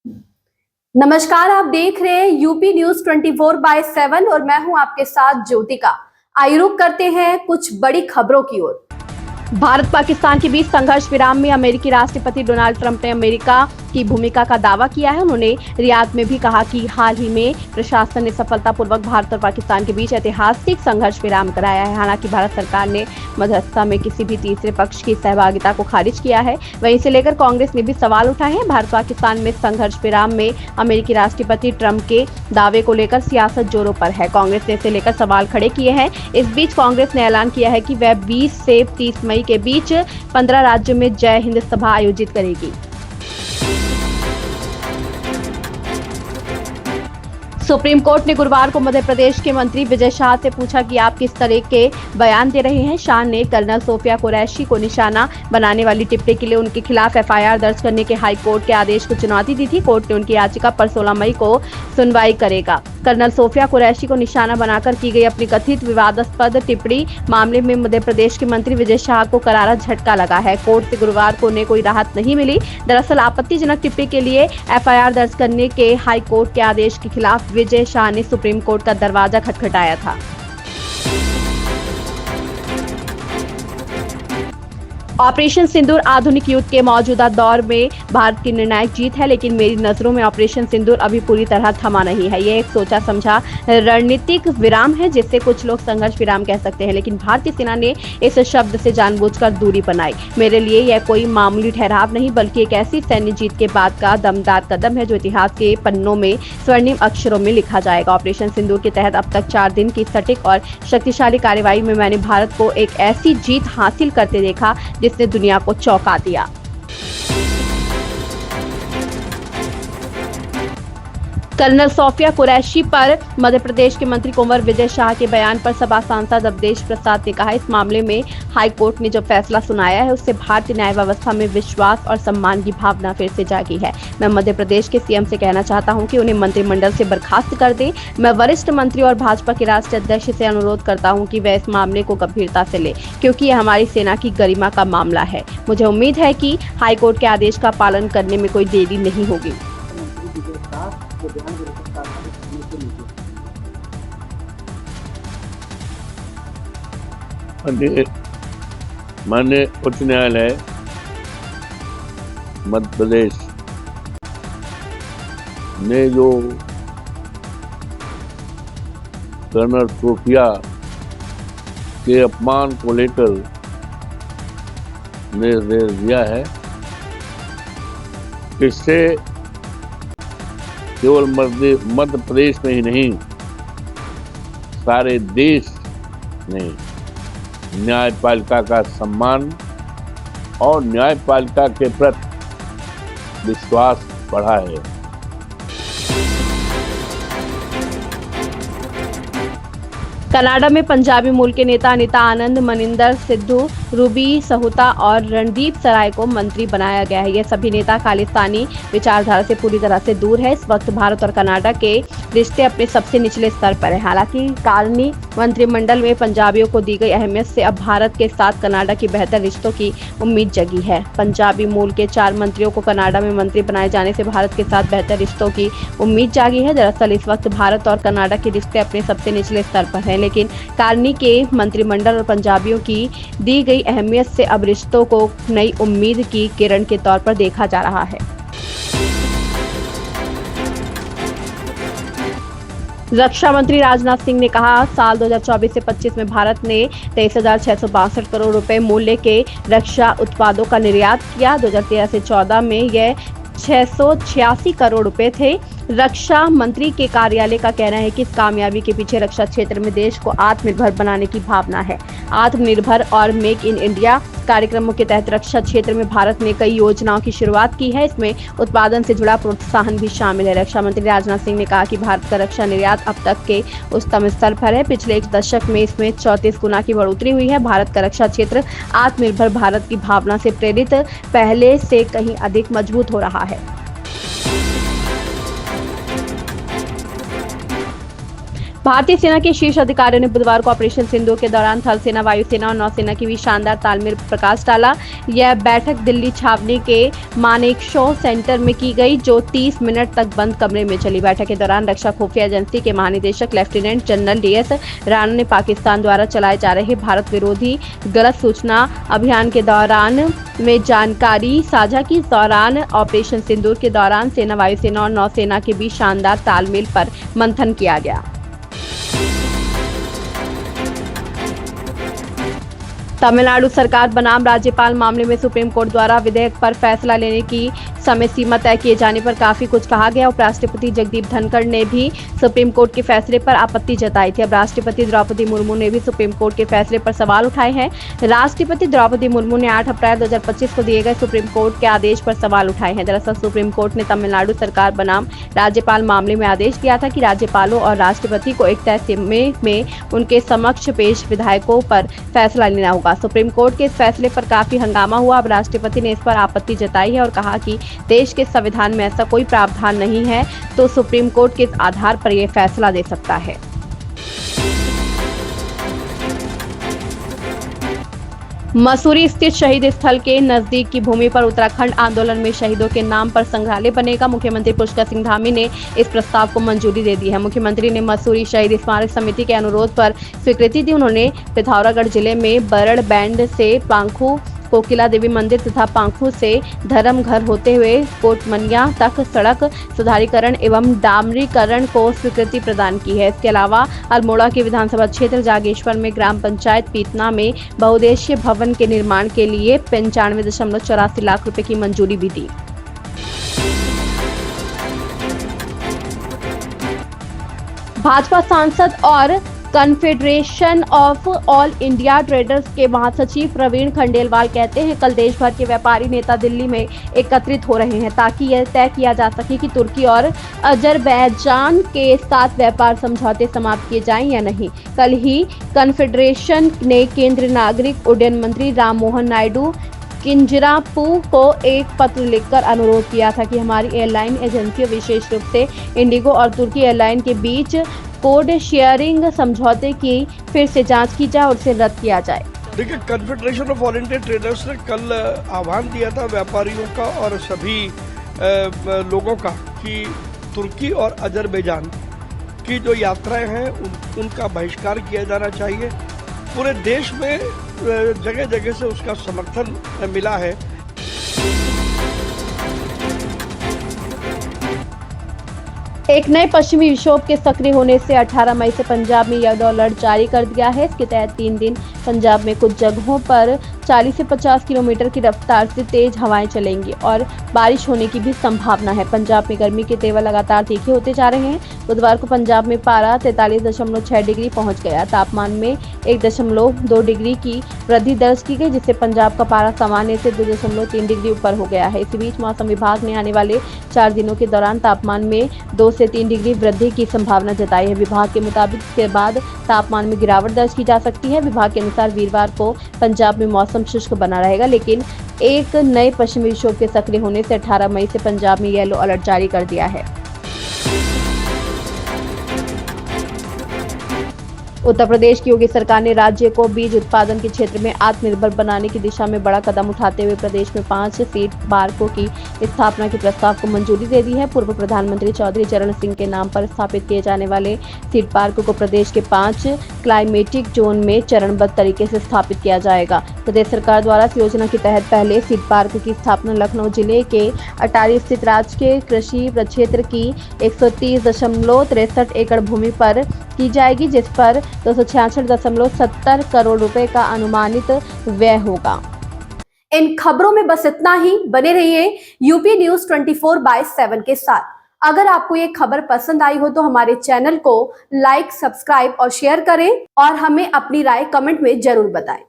नमस्कार, आप देख रहे हैं यूपी न्यूज 24/7 और मैं हूं आपके साथ ज्योतिका। आइए रुक करते हैं कुछ बड़ी खबरों की ओर। भारत पाकिस्तान के बीच संघर्ष विराम में अमेरिकी राष्ट्रपति डोनाल्ड ट्रंप ने अमेरिका की भूमिका का दावा किया है। उन्होंने रियाद में भी कहा कि हाल ही में प्रशासन ने सफलतापूर्वक भारत और पाकिस्तान के बीच ऐतिहासिक संघर्ष विराम कराया है। हालांकि भारत सरकार ने मध्यस्थता में किसी भी तीसरे पक्ष की सहभागिता को खारिज किया है। वहीं इसे लेकर कांग्रेस ने भी सवाल उठाए हैं। भारत पाकिस्तान में संघर्ष विराम में अमेरिकी राष्ट्रपति ट्रंप के दावे को लेकर सियासत जोरों पर है। कांग्रेस ने इसे लेकर सवाल खड़े किए हैं। इस बीच कांग्रेस ने ऐलान किया है कि वह 20 से 30 मई के बीच 15 राज्यों में जय हिंद सभा आयोजित करेगी। सुप्रीम कोर्ट ने गुरुवार को मध्य प्रदेश के मंत्री विजय शाह से पूछा कि आप किस तरह के बयान दे रहे हैं। शाह ने कर्नल सोफिया कुरैशी को निशाना बनाने वाली टिप्पणी के लिए उनके खिलाफ एफआईआर दर्ज करने के हाई कोर्ट के आदेश को चुनौती दी थी। कोर्ट ने उनकी याचिका पर 16 मई को सुनवाई करेगा। कर्नल सोफिया कुरैशी को निशाना बनाकर की गई अपनी कथित विवादास्पद टिप्पणी मामले में मध्य प्रदेश के मंत्री विजय शाह को करारा झटका लगा है। कोर्ट से गुरुवार को उन्हें कोई राहत नहीं मिली। दरअसल आपत्तिजनक टिप्पणी के लिए एफआईआर दर्ज करने के हाई कोर्ट के आदेश के खिलाफ विजय शाह ने सुप्रीम कोर्ट का दरवाजा खटखटाया था। ऑपरेशन सिंदूर आधुनिक युद्ध के मौजूदा दौर में भारत की निर्णायक जीत है, लेकिन मेरी नजरों में ऑपरेशन सिंदूर अभी पूरी तरह थमा नहीं है। ये एक सोचा समझा रणनीतिक विराम है, जिससे कुछ लोग संघर्ष विराम कह सकते हैं, लेकिन भारतीय सेना ने इस शब्द से जानबूझकर दूरी बनाई। मेरे लिए यह कोई मामूली ठहराव नहीं, बल्कि एक ऐसी सैन्य जीत के बाद का दमदार कदम है जो इतिहास के पन्नों में स्वर्णिम अक्षरों में लिखा जाएगा। ऑपरेशन सिंदूर के तहत अब तक 4 दिन की सटीक और शक्तिशाली कार्रवाई में मैंने भारत को एक ऐसी जीत हासिल करते देखा जिसने दुनिया को चौंका दिया। कर्नल सोफिया कुरैशी पर मध्य प्रदेश के मंत्री कुंवर विजय शाह के बयान पर सपा सांसद अवधेश प्रसाद ने कहा, इस मामले में हाई कोर्ट ने जो फैसला सुनाया है उससे भारतीय न्याय व्यवस्था में विश्वास और सम्मान की भावना फिर से जागी है। मैं मध्य प्रदेश के सीएम से कहना चाहता हूं कि उन्हें मंत्रिमंडल से बर्खास्त कर दें। मैं वरिष्ठ मंत्री और भाजपा के राष्ट्रीय अध्यक्ष से अनुरोध करता हूँ कि वह इस मामले को गंभीरता से ले, क्योंकि यह हमारी सेना की गरिमा का मामला है। मुझे उम्मीद है कि हाई कोर्ट के आदेश का पालन करने में कोई देरी नहीं होगी। माननीय उच्च न्यायालय मध्य प्रदेश ने जो कर्नल सोफिया के अपमान को लेकर निर्देश दिया है, इससे केवल मध्य प्रदेश में ही नहीं, सारे देश में न्यायपालिका का सम्मान और न्यायपालिका के प्रति विश्वास बढ़ा है। कनाडा में पंजाबी मूल के नेता अनिता आनंद, मनिंदर सिद्धू, रूबी सहुता और रणदीप सराय को मंत्री बनाया गया है। ये सभी नेता खालिस्तानी विचारधारा से पूरी तरह से दूर है। इस वक्त भारत और कनाडा के रिश्ते अपने सबसे निचले स्तर पर है। हालांकि कालनी मंत्रिमंडल में पंजाबियों को दी गई अहमियत से अब भारत के साथ कनाडा की बेहतर रिश्तों की उम्मीद जगी है। पंजाबी मूल के 4 मंत्रियों को कनाडा में मंत्री बनाए जाने से भारत के साथ बेहतर रिश्तों की उम्मीद जागी है। दरअसल इस वक्त भारत और कनाडा के रिश्ते अपने सबसे निचले स्तर पर है, लेकिन कार्नी के मंत्रिमंडल और पंजाबियों की दी गई अहमियत से अब रिश्तों को नई उम्मीद की किरण के तौर पर देखा जा रहा है। रक्षा मंत्री राजनाथ सिंह ने कहा, साल 2024 से 25 में भारत ने 23,662 करोड़ रुपए मूल्य के रक्षा उत्पादों का निर्यात किया। 2013 से 14 में यह 686 करोड़ रुपए थे। रक्षा मंत्री के कार्यालय का कहना है कि इस कामयाबी के पीछे रक्षा क्षेत्र में देश को आत्मनिर्भर बनाने की भावना है। आत्मनिर्भर और मेक इन इंडिया कार्यक्रमों के तहत रक्षा क्षेत्र में भारत ने कई योजनाओं की शुरुआत की है। इसमें उत्पादन से जुड़ा प्रोत्साहन भी शामिल है। रक्षा मंत्री राजनाथ सिंह ने कहा कि भारत का रक्षा निर्यात अब तक के उच्चतम स्तर पर है। पिछले 1 दशक में इसमें 34 गुना की बढ़ोतरी हुई है। भारत का रक्षा क्षेत्र आत्मनिर्भर भारत की भावना से प्रेरित पहले से कहीं अधिक मजबूत हो रहा है। भारतीय सेना के शीर्ष अधिकारियों ने बुधवार को ऑपरेशन सिंदूर के दौरान थल सेना, वायुसेना और नौसेना के बीच शानदार तालमेल पर प्रकाश डाला। यह बैठक दिल्ली छावनी के मानेकशॉ सेंटर में की गई, जो 30 मिनट तक बंद कमरे में चली। बैठक के दौरान रक्षा खुफिया एजेंसी के महानिदेशक लेफ्टिनेंट जनरल DS राणा ने पाकिस्तान द्वारा चलाए जा रहे भारत विरोधी गलत सूचना अभियान के दौरान में जानकारी साझा की। इस दौरान ऑपरेशन सिंदूर के दौरान सेना, वायुसेना और नौसेना के बीच शानदार तालमेल पर मंथन किया गया। तमिलनाडु सरकार बनाम राज्यपाल मामले में सुप्रीम कोर्ट द्वारा विधेयक पर फैसला लेने की समय सीमा तय किए जाने पर काफी कुछ कहा गया। उपराष्ट्रपति जगदीप धनखड़ ने भी सुप्रीम कोर्ट के फैसले पर आपत्ति जताई थी। अब राष्ट्रपति द्रौपदी मुर्मू ने भी सुप्रीम कोर्ट के फैसले पर सवाल उठाए हैं। राष्ट्रपति द्रौपदी मुर्मू ने 8 अप्रैल 2025 को दिए गए सुप्रीम कोर्ट के आदेश पर सवाल उठाए हैं। दरअसल सुप्रीम कोर्ट ने तमिलनाडु सरकार बनाम राज्यपाल मामले में आदेश दिया था कि राज्यपालों और राष्ट्रपति को एक तय समय में उनके समक्ष पेश विधेयकों पर फैसला लेना होगा। सुप्रीम कोर्ट के इस फैसले पर काफी हंगामा हुआ। अब राष्ट्रपति ने इस पर आपत्ति जताई है और कहा कि देश के संविधान में ऐसा कोई प्रावधान नहीं है, तो सुप्रीम कोर्ट किस आधार पर यह फैसला दे सकता है। मसूरी स्थित शहीद स्थल के नजदीक की भूमि पर उत्तराखंड आंदोलन में शहीदों के नाम पर संग्रहालय बनेगा। मुख्यमंत्री पुष्कर सिंह धामी ने इस प्रस्ताव को मंजूरी दे दी है। मुख्यमंत्री ने मसूरी शहीद स्मारक समिति के अनुरोध पर स्वीकृति दी। उन्होंने पिथौरागढ़ जिले में बरड़ बैंड से पांखू कोकिला देवी मंदिर तथा पांखू से धर्मघर होते हुए कोटमनिया तक सड़क सुधारीकरण एवं डामरीकरण को स्वीकृति प्रदान की है। इसके अलावा अल्मोड़ा के विधानसभा क्षेत्र जागेश्वर में ग्राम पंचायत पीतना में बहुउद्देशीय भवन के निर्माण के लिए 95.84 लाख रुपए की मंजूरी भी दी। भाजपा सांसद और confederation of all India traders के महासचिव प्रवीण खंडेलवाल कहते हैं, कल देश भर के व्यापारी नेता दिल्ली में एकत्रित हो रहे हैं ताकि यह तय किया जा सके कि तुर्की और अजरबैजान के साथ व्यापार समझौते समाप्त किए जाएं या नहीं। कल ही कन्फेडरेशन ने केंद्रीय नागरिक उड्डयन मंत्री राममोहन नायडू किंजरापू को एक पत्र लिखकर अनुरोध किया था कि हमारी एयरलाइन एजेंसियों, विशेष रूप से इंडिगो और तुर्की एयरलाइन के बीच कोड शेयरिंग समझौते की फिर से जांच की जाए और उसे रद्द किया जाए। देखिए, confederation of all India traders ने कल आह्वान दिया था व्यापारियों का और सभी लोगों का कि तुर्की और अजरबैजान की जो यात्राएं हैं उनका बहिष्कार किया जाना चाहिए। पूरे देश में जगह जगह से उसका समर्थन मिला है। एक नए पश्चिमी विक्षोभ के सक्रिय होने से 18 मई से पंजाब में येलो अलर्ट जारी कर दिया है। इसके तहत 3 दिन पंजाब में कुछ जगहों पर 40 से 50 किलोमीटर की रफ्तार से तेज हवाएं चलेंगी और बारिश होने की भी संभावना है। पंजाब में गर्मी के तेवर लगातार तीखे होते जा रहे हैं। बुधवार को पंजाब में पारा 43.6 डिग्री पहुंच गया। तापमान में 1.2 डिग्री की वृद्धि दर्ज की गई, जिससे पंजाब का पारा सामान्य से 2.3 डिग्री ऊपर हो गया है। इसी बीच मौसम विभाग ने आने वाले 4 दिनों के दौरान तापमान में 2 से 3 डिग्री वृद्धि की संभावना जताई है। विभाग के मुताबिक इसके बाद तापमान में गिरावट दर्ज की जा सकती है। विभाग के अनुसार वीरवार को पंजाब में मौसम शुष्क बना रहेगा, लेकिन एक नए पश्चिमी विक्षोभ के सक्रिय होने से 18 मई से पंजाब में येलो अलर्ट जारी कर दिया है। उत्तर प्रदेश की योगी सरकार ने राज्य को बीज उत्पादन के क्षेत्र में आत्मनिर्भर बनाने की दिशा में बड़ा कदम उठाते हुए प्रदेश में 5 सीड पार्कों की स्थापना के प्रस्ताव को मंजूरी दे दी है। पूर्व प्रधानमंत्री चौधरी चरण सिंह के नाम पर स्थापित किए जाने वाले सीड पार्कों को प्रदेश के 5 क्लाइमेटिक जोन में चरणबद्ध तरीके से स्थापित किया जाएगा। प्रदेश सरकार द्वारा इस योजना के तहत पहले सीड पार्क की स्थापना लखनऊ जिले के अटारी स्थित राजकीय कृषि प्रक्षेत्र की 130.63 एकड़ भूमि पर की जाएगी, जिस पर 266.70 करोड़ रुपए का अनुमानित व्यय होगा। इन खबरों में बस इतना ही। बने रहिए यूपी न्यूज 24/7 के साथ। अगर आपको ये खबर पसंद आई हो तो हमारे चैनल को लाइक, सब्सक्राइब और शेयर करें और हमें अपनी राय कमेंट में जरूर बताएं।